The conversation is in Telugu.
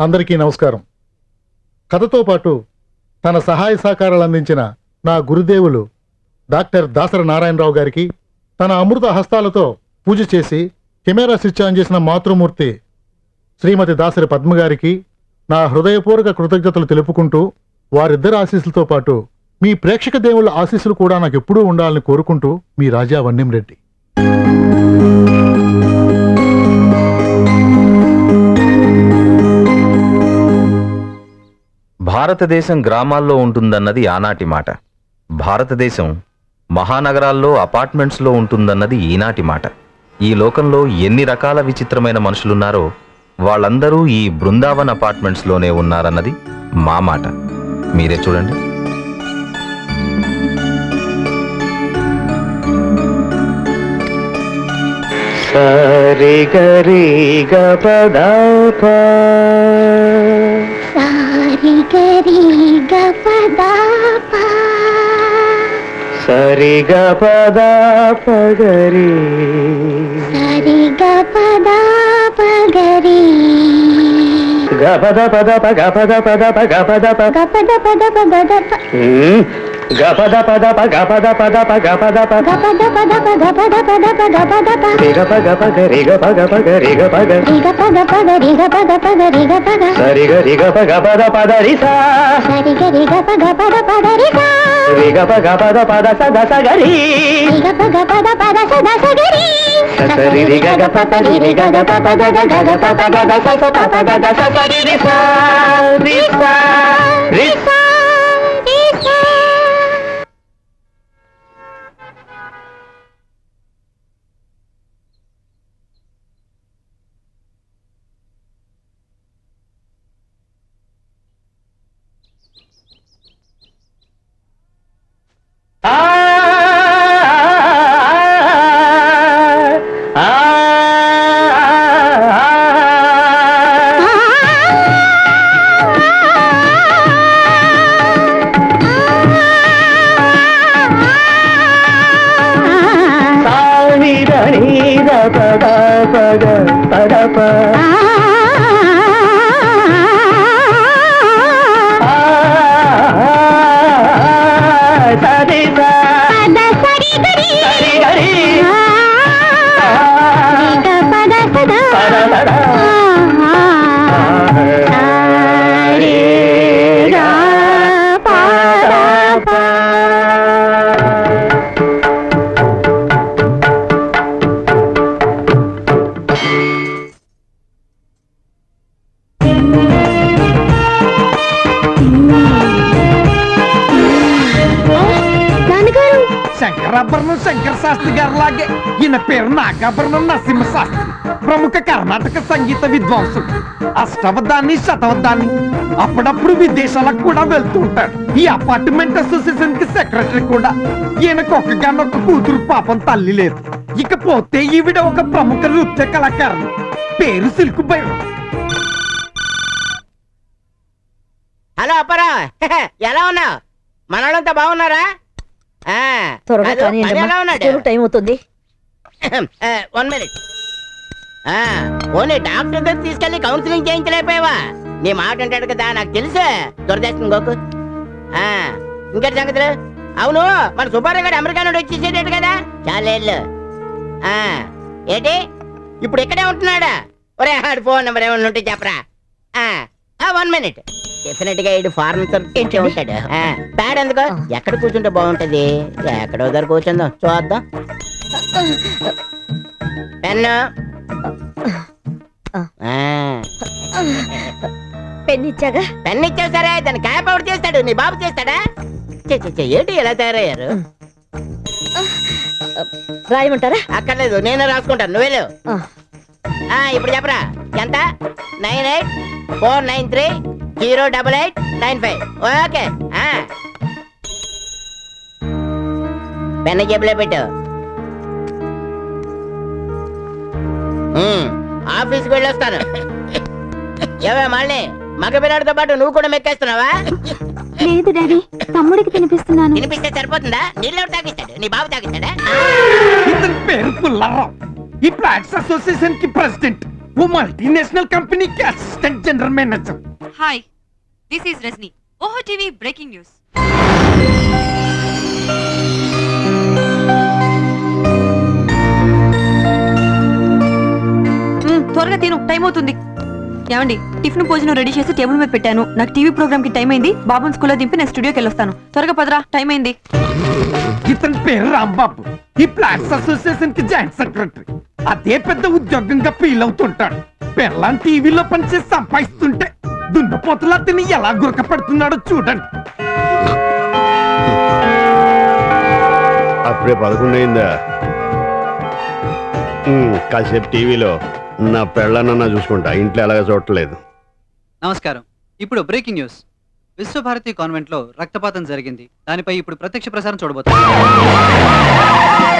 అందరికీ నమస్కారం. కథతో పాటు తన సహాయ సహకారాలు అందించిన నా గురుదేవులు డాక్టర్ దాసరి నారాయణరావు గారికి, తన అమృత హస్తాలతో పూజ చేసి కెమెరా స్విచ్ ఆన్ చేసిన మాతృమూర్తి శ్రీమతి దాసరి పద్మ గారికి నా హృదయపూర్వక కృతజ్ఞతలు తెలుపుకుంటూ, వారిద్దరి ఆశీస్సులతో పాటు మీ ప్రేక్షక దేవుళ్ళ ఆశీస్సులు కూడా నాకు ఎప్పుడూ ఉండాలని కోరుకుంటూ, మీ రాజా వన్యం రెడ్డి. భారతదేశం గ్రామాల్లో ఉంటుందన్నది ఆనాటి మాట. భారతదేశం మహానగరాల్లో అపార్ట్మెంట్స్లో ఉంటుందన్నది ఈనాటి మాట. ఈ లోకంలో ఎన్ని రకాల విచిత్రమైన మనుషులున్నారో వాళ్ళందరూ ఈ బృందావన్ అపార్ట్మెంట్స్లోనే ఉన్నారన్నది మా మాట. మీరే చూడండి. సరి గరి గ పద ప సరి గరి గ పద ప సరి గ పద ప గరి సరి గ పద ప గరి గ పద పద ప గ పద పద ప గ పద ప గ పద పద ప గ ద ప గ పద పద ప గ పద పద ప గ పద ప గ పద పద ప గ పద పద ప గ పద ప రి గ ప గ రి గ ప గ ప గ రి గ ప గ రి గ పద పద రి గ పద పద రి గ పద సరి గ రి గ ప గ పద పద రి సా సరి గ రి గ ప గ పద పద రి సా రి గ ప గ పద పద స ద స గ రి రి గ ప గ పద పద స ద స గ రి సరి రి గ గ ప ప రి రి గ గ ప ప గ గ గ గ ప ప గ గ స స ప ప గ గ స స రి రి సా రి సా రి సా రి సా. శంకరాభరణం శంకర శాస్త్రి గారి లాగే ఈయన పేరు నాగాభరణం నరసింహ శాస్త్రి. ప్రముఖ కర్ణాటక సంగీత విద్వాంసుడు, అష్టవధాన్ని శతవధాన్ని. అప్పుడప్పుడు విదేశాలకు కూడా వెళ్తూ ఉంటాడు. ఈ అపార్ట్మెంట్ అసోసియేషన్ కి సెక్రటరీ కూడా. ఈయనకు ఒక్కగానొక్క కూతురు, పాపం తల్లి లేదు. ఇకపోతే ఈవిడ ఒక ప్రముఖ నృత్య కళాకారులు, పేరు సిల్కు బైరు. హలో అప్పరా, ఎలా ఉన్నావు? మనోళ్ళంతా బాగున్నారా? త్వరగా టైం అవుతుంది. 1 minute. ఓన్లీ డాక్టర్ దగ్గర తీసుకెళ్లి కౌన్సిలింగ్ చేయించలేకపోయావా? నీ మాట అంటాడు కదా, నాకు తెలుసు. దొరదేస్తుంది గోకు. ఇంకటి సంగతులు? అవును, మన సుబ్బారావు గారు అమెరికా నుండి వచ్చేసేటట్టు కదా. చాలేళ్ళు. ఏంటి ఇప్పుడు ఇక్కడే ఉంటున్నాడా? ఒరే ఆడి ఫోన్ నెంబర్ ఏమన్నా ఉంటే చెప్పరా. 1 minute. డెఫినెట్ గా ఇటు ఫారెన్ సర్టిఫికేట్ ఉంటాడు. ప్యాడ్ ఎందుకో? ఎక్కడ కూర్చుంటే బాగుంటది? ఎక్కడో దగ్గర కూర్చుందాం, చూద్దాం. పెన్ను. పెన్ ఇచ్చాగా? పెన్ను ఇచ్చావు సరే, దాన్ని క్యాప్ అవుట్ చేస్తాడు. నీ బాబు చేస్తాడా? ఏంటి ఎలా తయారయ్యారు? రాయమంటారా? అక్కర్లేదు, నేనే రాసుకుంటాను, నువ్వేలేవు. ఇప్పుడు చెప్పరా. ఎంత? 9849308895. ఓకే. పెన్ను జేబులో పెట్టు. ఆఫీస్కి వెళ్ళొస్తాను. ఏవే మళ్ళీ మగ పిల్లాడితో పాటు నువ్వు కూడా మెక్కేస్తున్నావా? లేదు డాడీ, తమ్ముడికి తినిపిస్తున్నాను. తినిపిస్తే సరిపోతుందా? నీళ్ళు తాగిస్తాడు, నీ బాబు తాగిస్తాడా? ఇతని పేరు పుల్లారావు, ఈ ఫ్లాట్స్ అసోసియేషన్ కి ప్రెసిడెంట్. ఓ మల్టీనేషనల్ కంపెనీకి assistant general manager. Hi, this is Rajni. OHO TV breaking news. త్వరగా తిను, టైం అవుతుంది. ఏమండి, టిఫిన్ భోజనం రెడీ చేసి టేబుల్ మీద పెట్టాను. నాకు టీవీ ప్రోగ్రామ్ కి టైం అయింది. బాబుని స్కూల్లో దింపి నేను స్టూడియోకి వెళ్ళొస్తాను. త్వరగా పదరా, టైం అయింది. ఇతని పేరు రాంబాబు. ఈ ప్లాట్స్ అసోసియేషన్ కి జాయింట్ సెక్రటరీ. అదే పెద్ద ఉద్యోగంగా ఫీల్ అవుతుంటాడు. పెళ్ళాం టీవీలో పనిచేసి సంపాదిస్తుంటే దున్నపోతులా తిని ఎలా గురక పడుతున్నాడో చూడండి. అప్పుడే 11 అయిందా? కాసేపు టీవీలో నా పెళ్ళనన్నా చూసుకుంటా, ఇంట్లో ఎలాగ చూడట్లేదు. నమస్కారం. ఇప్పుడు బ్రేకింగ్ న్యూస్. విశ్వభారతి కాన్వెంట్ లో రక్తపాతం జరిగింది. దానిపై ఇప్పుడు ప్రత్యక్ష ప్రసారం చూడబోతున్నారు.